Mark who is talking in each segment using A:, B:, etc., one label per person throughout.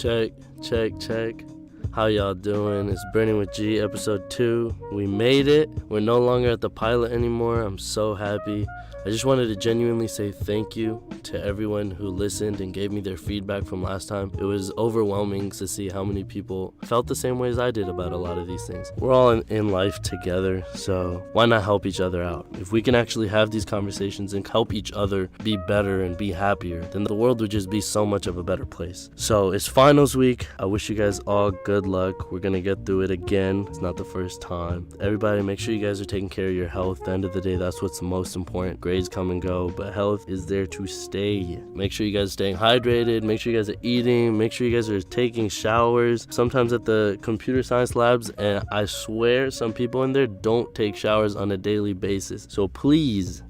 A: Check. How y'all doing? It's Burnin W, episode 2. We made it. We're no longer at the pilot anymore. I'm so happy. I just wanted to genuinely say thank you to everyone who listened and gave me their feedback from last time. It was overwhelming to see how many people felt the same way as I did about a lot of these things. We're all in life together, so why not help each other out? If we can actually have these conversations and help each other be better and be happier, then the world would just be so much of a better place. So it's finals week. I wish you guys all good luck. We're gonna get through it again. It's not the first time. Everybody, make sure you guys are taking care of your health. At the end of the day, that's what's the most important. Grades come and go, but health is there to stay. Make sure you guys are staying hydrated. Make sure you guys are eating. Make sure you guys are taking showers. Sometimes at the computer science labs, and I swear some people in there don't take showers on a daily basis. So please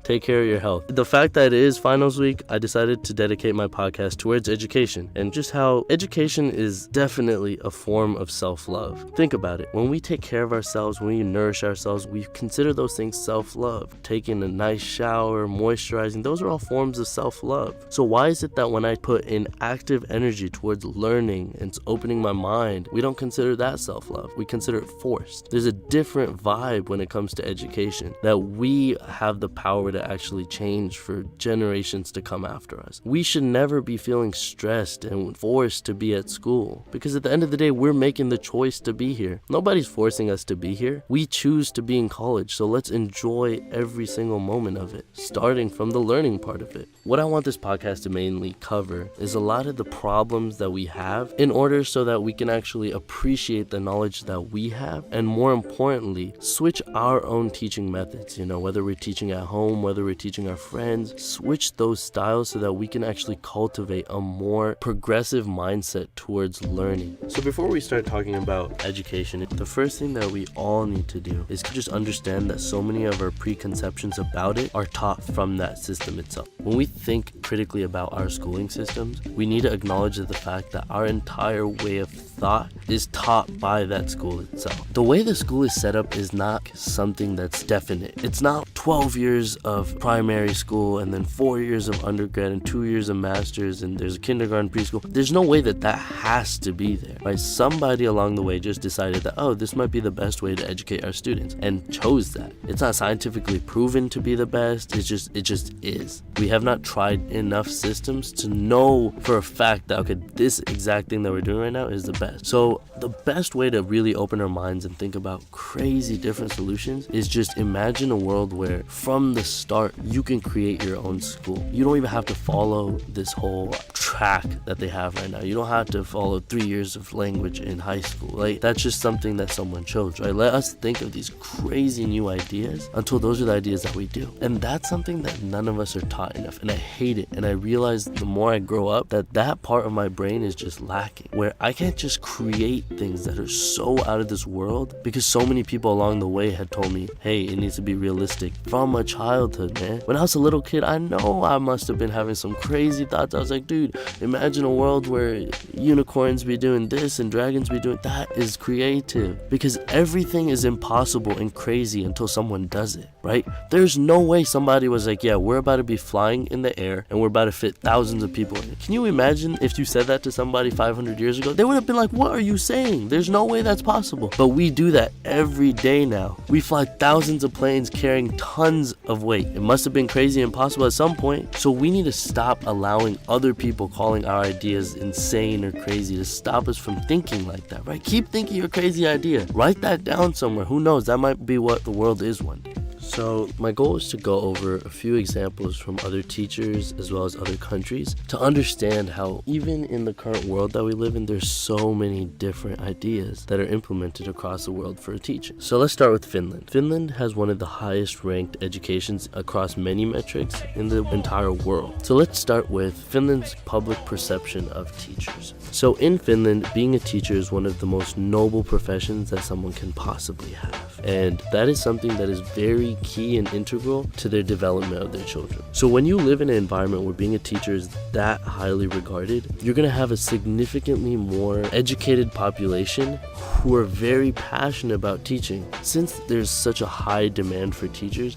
A: take care of your health. The fact that it is finals week, I decided to dedicate my podcast towards education and just how education is definitely a form of self-love. Think about it. When we take care of ourselves, when we nourish ourselves, we consider those things self-love. Taking a nice shower, moisturizing, those are all forms of self-love. So why is it that when I put in active energy towards learning and opening my mind, we don't consider that self-love? We consider it forced. There's a different vibe when it comes to education that we have the power to actually change for generations to come after us. We should never be feeling stressed and forced to be at school, because at the end of the day, we're making the choice to be here. Nobody's forcing us to be here. We choose to be in college, so let's enjoy every single moment of it, starting from the learning part of it. What I want this podcast to mainly cover is a lot of the problems that we have in order so that we can actually appreciate the knowledge that we have, and more importantly, switch our own teaching methods. Whether we're teaching at home, whether we're teaching our friends, switch those styles so that we can actually cultivate a more progressive mindset towards learning. So before we start talking about education, the first thing that we all need to do is just understand that so many of our preconceptions about it are taught from that system itself. When we think critically about our schooling systems, we need to acknowledge the fact that our entire way of thought is taught by that school itself. The way the school is set up is not something that's definite. It's not 12 years of primary school and then 4 years of undergrad and 2 years of master's and there's a kindergarten, preschool. There's no way that has to be there, right? Somebody along the way just decided that, this might be the best way to educate our students and chose that. It's not scientifically proven to be the best. It just is. We have not tried enough systems to know for a fact that, okay, this exact thing that we're doing right now is the best. So the best way to really open our minds and think about crazy different solutions is just imagine a world where from the start you can create your own school. You don't even have to follow this whole track that they have right now. You don't have to follow 3 years of language in high school. Like, that's just something that someone chose, right? Let us think of these crazy new ideas until those are the ideas that we do. And that's something that none of us are taught enough. And I hate it. And I realize the more I grow up that part of my brain is just lacking, where I can't just create things that are so out of this world because so many people along the way had told me, hey, it needs to be realistic. From my childhood, man. When I was a little kid, I know I must have been having some crazy thoughts. I was like, dude, imagine a world where unicorns be doing this and dragons be doing that. Is creative, because everything is impossible and crazy until someone does it, right? There's no way somebody was like, yeah, we're about to be flying in the air and we're about to fit thousands of people in it. Can you imagine if you said that to somebody 500 years ago? They would have been like, what are you saying? There's no way that's possible. But we do that every day now. We fly thousands of planes carrying tons of weight. It must have been crazy and impossible at some point. So we need to stop allowing other people calling our ideas insane or crazy to stop us from thinking like that, right? Keep thinking your crazy idea. Write that down somewhere. Who knows? That might be what the world is one day. So my goal is to go over a few examples from other teachers as well as other countries to understand how even in the current world that we live in, there's so many different ideas that are implemented across the world for a teacher. So let's start with Finland. Finland has one of the highest ranked educations across many metrics in the entire world. So let's start with Finland's public perception of teachers. So in Finland, being a teacher is one of the most noble professions that someone can possibly have. And that is something that is very key and integral to their development of their children. So when you live in an environment where being a teacher is that highly regarded, you're going to have a significantly more educated population who are very passionate about teaching. Since there's such a high demand for teachers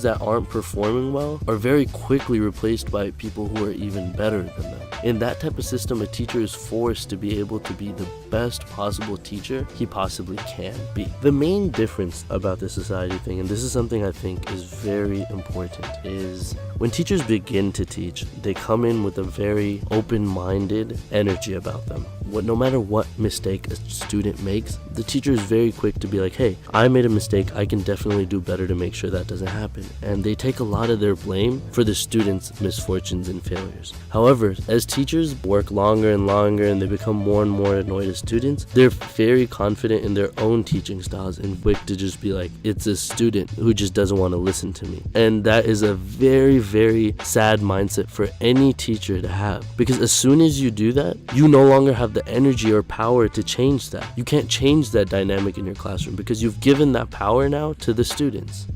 A: that aren't performing well are very quickly replaced by people who are even better than them. In that type of system, a teacher is forced to be able to be the best possible teacher he possibly can be. The main difference about the society thing, and this is something I think is very important, is when teachers begin to teach, they come in with a very open-minded energy about them. No matter what mistake a student makes, the teacher is very quick to be like, hey, I made a mistake, I can definitely do better to make sure that doesn't happen. And they take a lot of their blame for the students' misfortunes and failures. However, as teachers work longer and longer and they become more and more annoyed at students, they're very confident in their own teaching styles and quick to just be like, it's a student who just doesn't want to listen to me. And that is a very, very sad mindset for any teacher to have, because as soon as you do that, you no longer have the energy or power to change that. You can't change that dynamic in your classroom because you've given that power now to the students.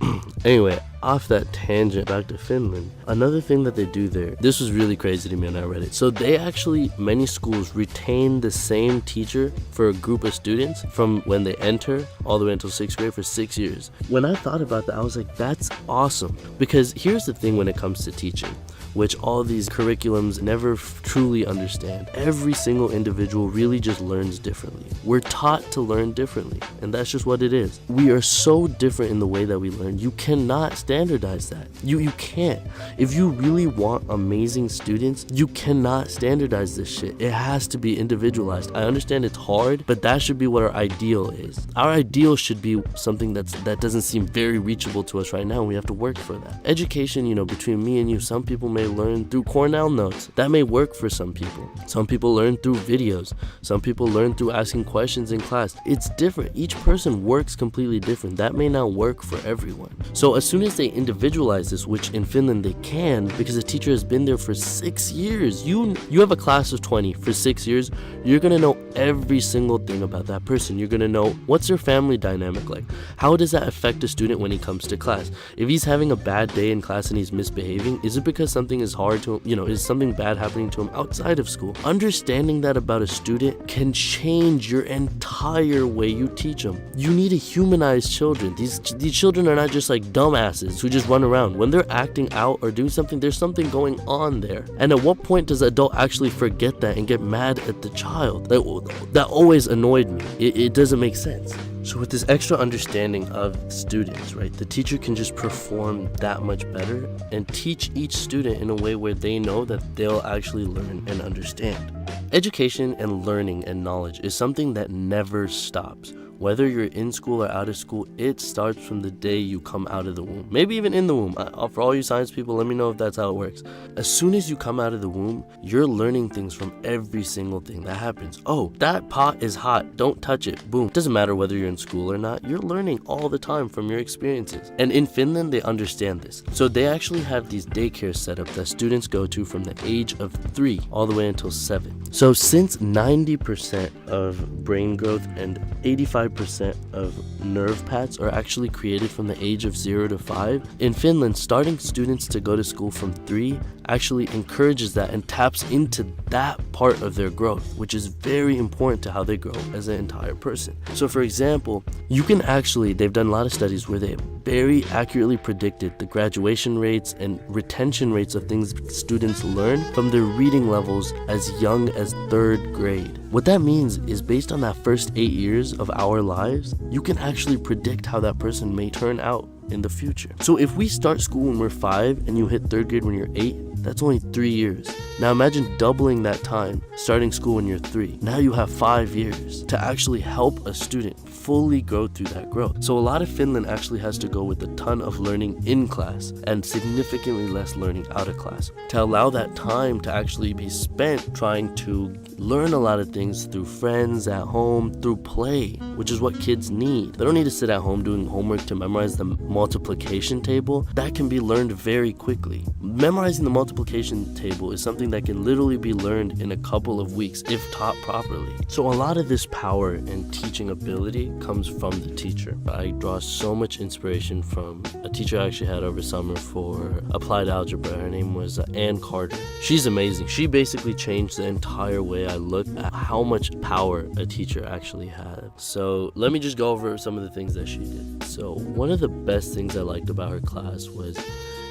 A: Anyway, off that tangent, back to Finland. Another thing that they do there, this was really crazy to me when I read it. So they actually, many schools retain the same teacher for a group of students from when they enter all the way until 6th grade for 6 years. When I thought about that, I was like, that's awesome. Because here's the thing when it comes to teaching, which all these curriculums never truly understand. Every single individual really just learns differently. We're taught to learn differently, and that's just what it is. We are so different in the way that we learn. You cannot standardize that. You can't. If you really want amazing students, you cannot standardize this shit. It has to be individualized. I understand it's hard, but that should be what our ideal is. Our ideal should be something that doesn't seem very reachable to us right now, and we have to work for that. Education, between me and you, some people may learn through Cornell notes. That may work for some people. Some people learn through videos. Some people learn through asking questions in class. It's different. Each person works completely different. That may not work for everyone. So as soon as they individualize this, which in Finland they can, because a teacher has been there for 6 years. You have a class of 20 for 6 years. You're gonna know every single thing about that person. You're gonna know what's their family dynamic like. How does that affect a student when he comes to class? If he's having a bad day in class and he's misbehaving, is it because something is hard to him, is something bad happening to him outside of school? Understanding that about a student can change your entire way you teach them. You need to humanize children. These children are not just like dumbasses who just run around. When they're acting out or doing something, there's something going on there. And at what point does the adult actually forget that and get mad at the child? That always annoyed me. It doesn't make sense. So with this extra understanding of students, right, the teacher can just perform that much better and teach each student in a way where they know that they'll actually learn and understand. Education and learning and knowledge is something that never stops. Whether you're in school or out of school, it starts from the day you come out of the womb. Maybe even in the womb. For all you science people, let me know if that's how it works. As soon as you come out of the womb, you're learning things from every single thing that happens. Oh, that pot is hot. Don't touch it. Boom. Doesn't matter whether you're in school or not. You're learning all the time from your experiences. And in Finland, they understand this. So they actually have these daycare setups that students go to from the age of 3 all the way until 7. So since 90% of brain growth and 85% of nerve paths are actually created from the age of 0 to 5. In Finland, starting students to go to school from 3 actually encourages that and taps into that part of their growth, which is very important to how they grow as an entire person. So for example, they've done a lot of studies where they very accurately predicted the graduation rates and retention rates of things students learn from their reading levels as young as 3rd grade. What that means is based on that first 8 years of our lives, you can actually predict how that person may turn out in the future. So if we start school when we're 5 and you hit 3rd grade when you're 8, that's only 3 years. Now imagine doubling that time, starting school when you're 3. Now you have 5 years to actually help a student fully go through that growth. So a lot of Finland actually has to go with a ton of learning in class and significantly less learning out of class to allow that time to actually be spent trying to learn a lot of things through friends, at home, through play, which is what kids need. They don't need to sit at home doing homework to memorize the multiplication table. That can be learned very quickly. Memorizing the multiplication table is something that can literally be learned in a couple of weeks if taught properly. So a lot of this power and teaching ability comes from the teacher. I draw so much inspiration from a teacher I actually had over summer for applied algebra. Her name was Ann Carter. She's amazing. She basically changed the entire way I look at how much power a teacher actually has. So let me just go over some of the things that she did. So one of the best things I liked about her class was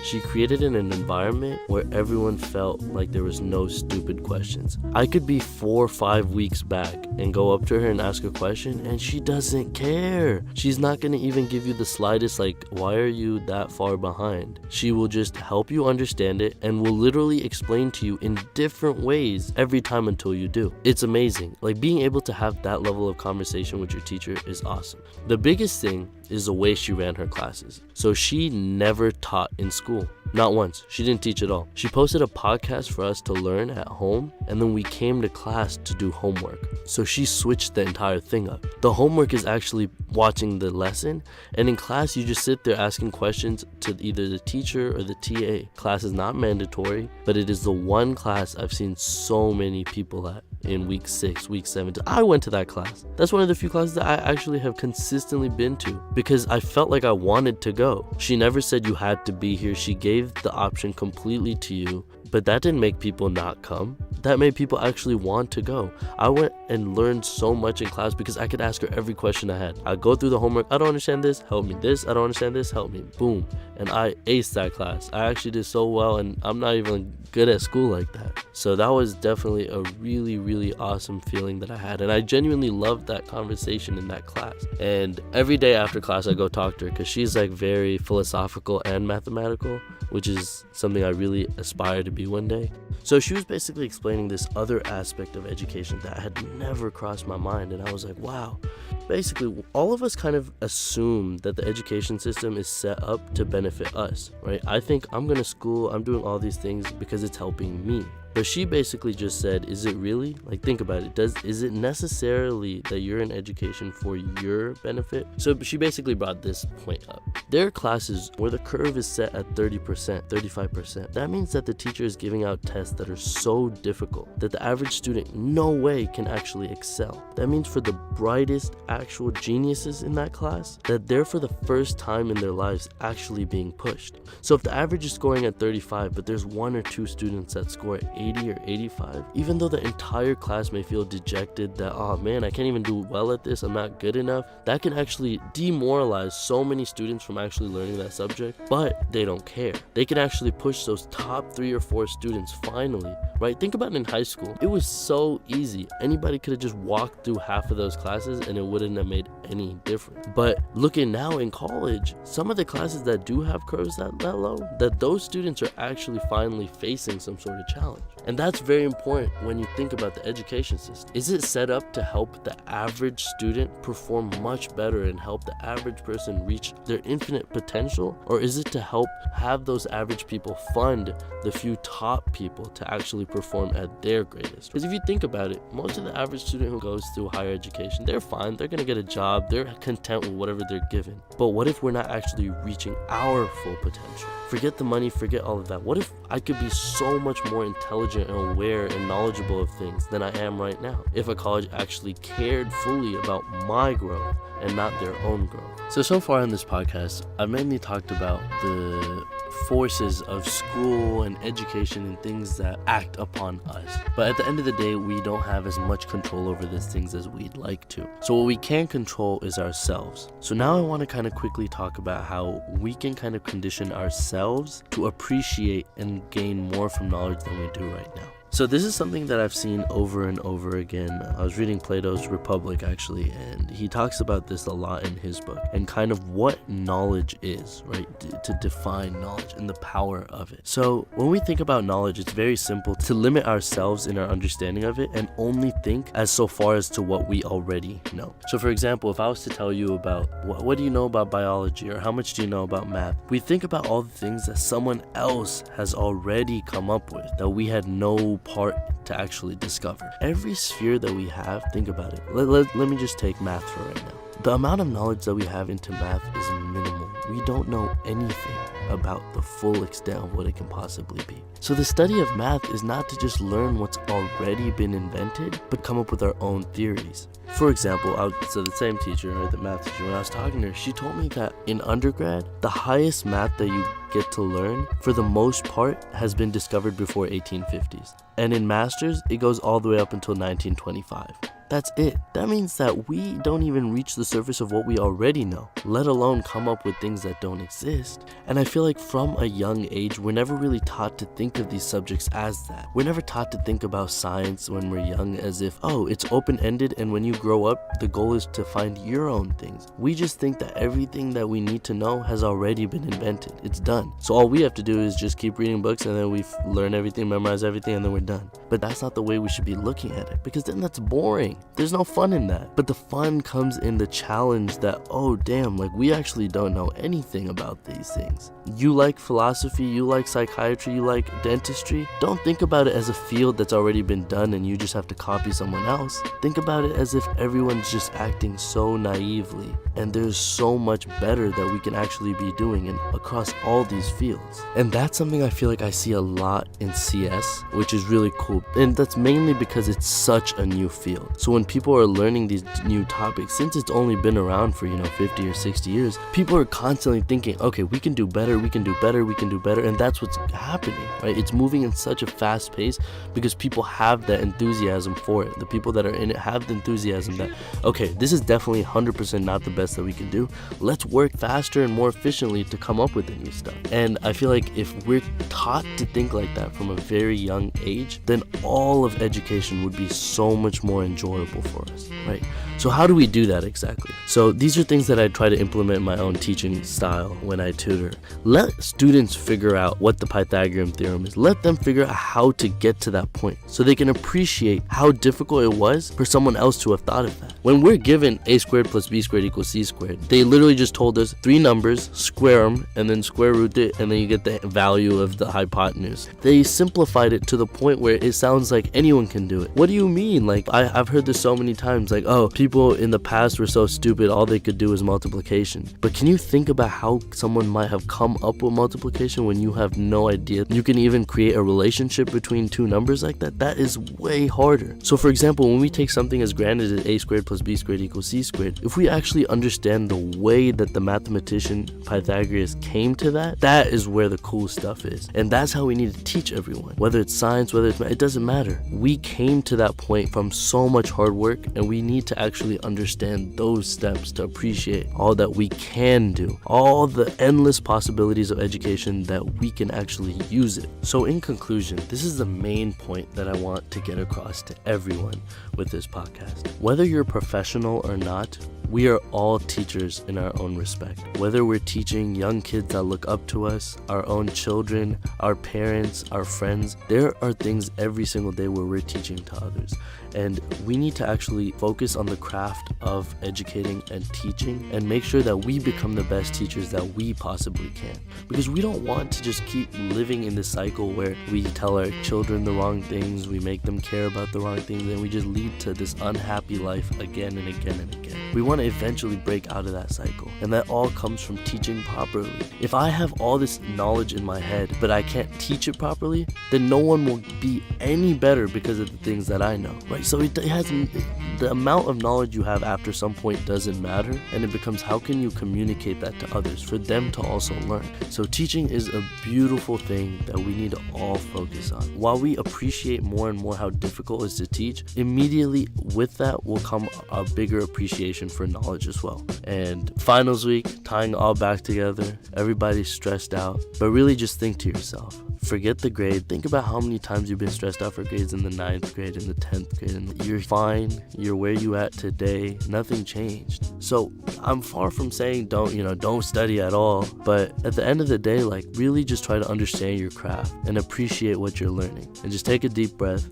A: She created an environment where everyone felt like there was no stupid questions. I could be 4 or 5 weeks back and go up to her and ask a question, and she doesn't care. She's not going to even give you the slightest, like, why are you that far behind? She will just help you understand it and will literally explain to you in different ways every time until you do. It's amazing. Like, being able to have that level of conversation with your teacher is awesome. The biggest thing is the way she ran her classes. So she never taught in school. Not once. She didn't teach at all. She posted a podcast for us to learn at home, and then we came to class to do homework. So she switched the entire thing up. The homework is actually watching the lesson, and in class you just sit there asking questions to either the teacher or the TA. Class is not mandatory, but it is the one class I've seen so many people at in week 6, week 7. I went to that class. That's one of the few classes that I actually have consistently been to because I felt like I wanted to go. She never said you had to be here. She gave the option completely to you, but that didn't make people not come. That made people actually want to go. I went and learned so much in class because I could ask her every question I had. I'd go through the homework. I don't understand this, help me. This, I don't understand this, help me. Boom. And I aced that class. I actually did so well, and I'm not even good at school like that. So that was definitely a really, really awesome feeling that I had. And I genuinely loved that conversation in that class. And every day after class, I go talk to her because she's like very philosophical and mathematical, which is something I really aspire to be one day. So she was basically explaining this other aspect of education that had never crossed my mind. And I was like, wow. Basically, all of us kind of assume that the education system is set up to benefit us, right? I think I'm going to school, I'm doing all these things because it's helping me. But she basically just said, is it really? Like, think about it. Is it necessarily that you're in education for your benefit? So she basically brought this point up. There are classes where the curve is set at 30%, 35%. That means that the teacher is giving out tests that are so difficult that the average student no way can actually excel. That means for the brightest actual geniuses in that class, that they're for the first time in their lives actually being pushed. So if the average is scoring at 35, but there's 1 or 2 students that score at 80 or 85, even though the entire class may feel dejected that, oh man, I can't even do well at this, I'm not good enough, that can actually demoralize so many students from actually learning that subject, but they don't care. They can actually push those top 3 or 4 students finally, right? Think about it in high school. It was so easy. Anybody could have just walked through half of those classes and it wouldn't have made any difference. But looking now in college, some of the classes that do have curves that low, that those students are actually finally facing some sort of challenge. And that's very important when you think about the education system. Is it set up to help the average student perform much better and help the average person reach their infinite potential? Or is it to help have those average people fund the few top people to actually perform at their greatest? Because if you think about it, most of the average student who goes through higher education, they're fine, they're gonna get a job, they're content with whatever they're given. But what if we're not actually reaching our full potential? Forget the money, forget all of that. What if I could be so much more intelligent and aware and knowledgeable of things than I am right now? If a college actually cared fully about my growth and not their own growth. So far on this podcast, I've mainly talked about the forces of school and education and things that act upon us. But at the end of the day, we don't have as much control over these things as we'd like to. So what we can control is ourselves. So now I want to kind of quickly talk about how we can kind of condition ourselves to appreciate and gain more from knowledge than we do right now. So this is something that I've seen over and over again. I was reading Plato's Republic actually, and he talks about this a lot in his book and kind of what knowledge is, right? To define knowledge and the power of it. So when we think about knowledge, it's very simple to limit ourselves in our understanding of it and only think as so far as to what we already know. So for example, if I was to tell you about what do you know about biology or how much do you know about math, we think about all the things that someone else has already come up with that we had no part to actually discover. Every sphere that we have, think about it. Let me just take math for right now. The amount of knowledge that we have into math is minimal. We don't know anything about the full extent of what it can possibly be. So the study of math is not to just learn what's already been invented, but come up with our own theories. For example, the same teacher, or the math teacher, when I was talking to her, she told me that in undergrad, the highest math that you get to learn, for the most part, has been discovered before 1850s. And in masters, it goes all the way up until 1925. That's it. That means that we don't even reach the surface of what we already know, let alone come up with things that don't exist. And I feel like from a young age, we're never really taught to think of these subjects as that. We're never taught to think about science when we're young as if, oh, it's open-ended, and when you grow up, the goal is to find your own things. We just think that everything that we need to know has already been invented. It's done. So all we have to do is just keep reading books, and then we learn everything, memorize everything, and then we're done. But that's not the way we should be looking at it, because then that's boring. There's no fun in that. But the fun comes in the challenge that, oh damn, like we actually don't know anything about these things. You like philosophy, you like psychiatry, you like dentistry. Don't think about it as a field that's already been done and you just have to copy someone else. Think about it as if everyone's just acting so naively, and there's so much better that we can actually be doing across all these fields. And that's something I feel like I see a lot in CS, which is really cool. And that's mainly because it's such a new field. So when people are learning these new topics, since it's only been around for 50 or 60 years, people are constantly thinking, okay, we can do better, we can do better, we can do better. And that's what's happening, right? It's moving in such a fast pace because people have that enthusiasm for it. The people that are in it have the enthusiasm that, okay, this is definitely 100% not the best that we can do. Let's work faster and more efficiently to come up with the new stuff. And I feel like if we're taught to think like that from a very young age, then all of education would be so much more enjoyable for us, right? So how do we do that exactly? So these are things that I try to implement in my own teaching style when I tutor. Let students figure out what the Pythagorean theorem is. Let them figure out how to get to that point so they can appreciate how difficult it was for someone else to have thought of that. When we're given a squared plus b squared equals c squared, they literally just told us 3 numbers, square them, and then square root it, and then you get the value of the hypotenuse. They simplified it to the point where it sounds like anyone can do it. What do you mean? Like, I've heard this so many times, like, oh, people in the past were so stupid, all they could do was multiplication. But can you think about how someone might have come up with multiplication when you have no idea you can even create a relationship between 2 numbers like that? That is way harder. So for example, when we take something as granted as a squared plus b squared equals c squared, if we actually understand the way that the mathematician Pythagoras came to that, that is where the cool stuff is. And that's how we need to teach everyone. Whether it's science, whether it's math, it doesn't matter. We came to that point from so much hard work, and we need to actually understand those steps to appreciate all that we can do, all the endless possibilities of education that we can actually use it. So in conclusion, this is the main point that I want to get across to everyone with this podcast. Whether you're a professional or not, we are all teachers in our own respect. Whether we're teaching young kids that look up to us, our own children, our parents, our friends, there are things every single day where we're teaching to others. And we need to actually focus on the craft of educating and teaching and make sure that we become the best teachers that we possibly can. Because we don't want to just keep living in this cycle where we tell our children the wrong things, we make them care about the wrong things, and we just lead to this unhappy life again and again and again. We want to eventually break out of that cycle, and that all comes from teaching properly. If I have all this knowledge in my head, but I can't teach it properly, then no one will be any better because of the things that I know, right? So the amount of knowledge you have after some point doesn't matter, and it becomes how can you communicate that to others for them to also learn. So teaching is a beautiful thing that we need to all focus on. While we appreciate more and more how difficult it is to teach, immediately with that will come a bigger appreciation for knowledge as well. And finals week, tying all back together, everybody's stressed out, but really just think to yourself, forget the grade. Think about how many times you've been stressed out for grades in the 9th grade, in the 10th grade, and you're fine. You're where you at today. Nothing changed. So I'm far from saying don't study at all. But at the end of the day, like really just try to understand your craft and appreciate what you're learning. And just take a deep breath.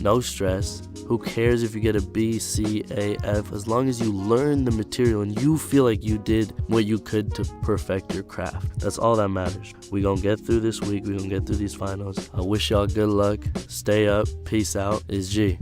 A: No stress. Who cares if you get a B, C, A, F, as long as you learn the material and you feel like you did what you could to perfect your craft. That's all that matters. We gonna get through this week. We gonna get through these finals. I wish y'all good luck. Stay up. Peace out. It's G.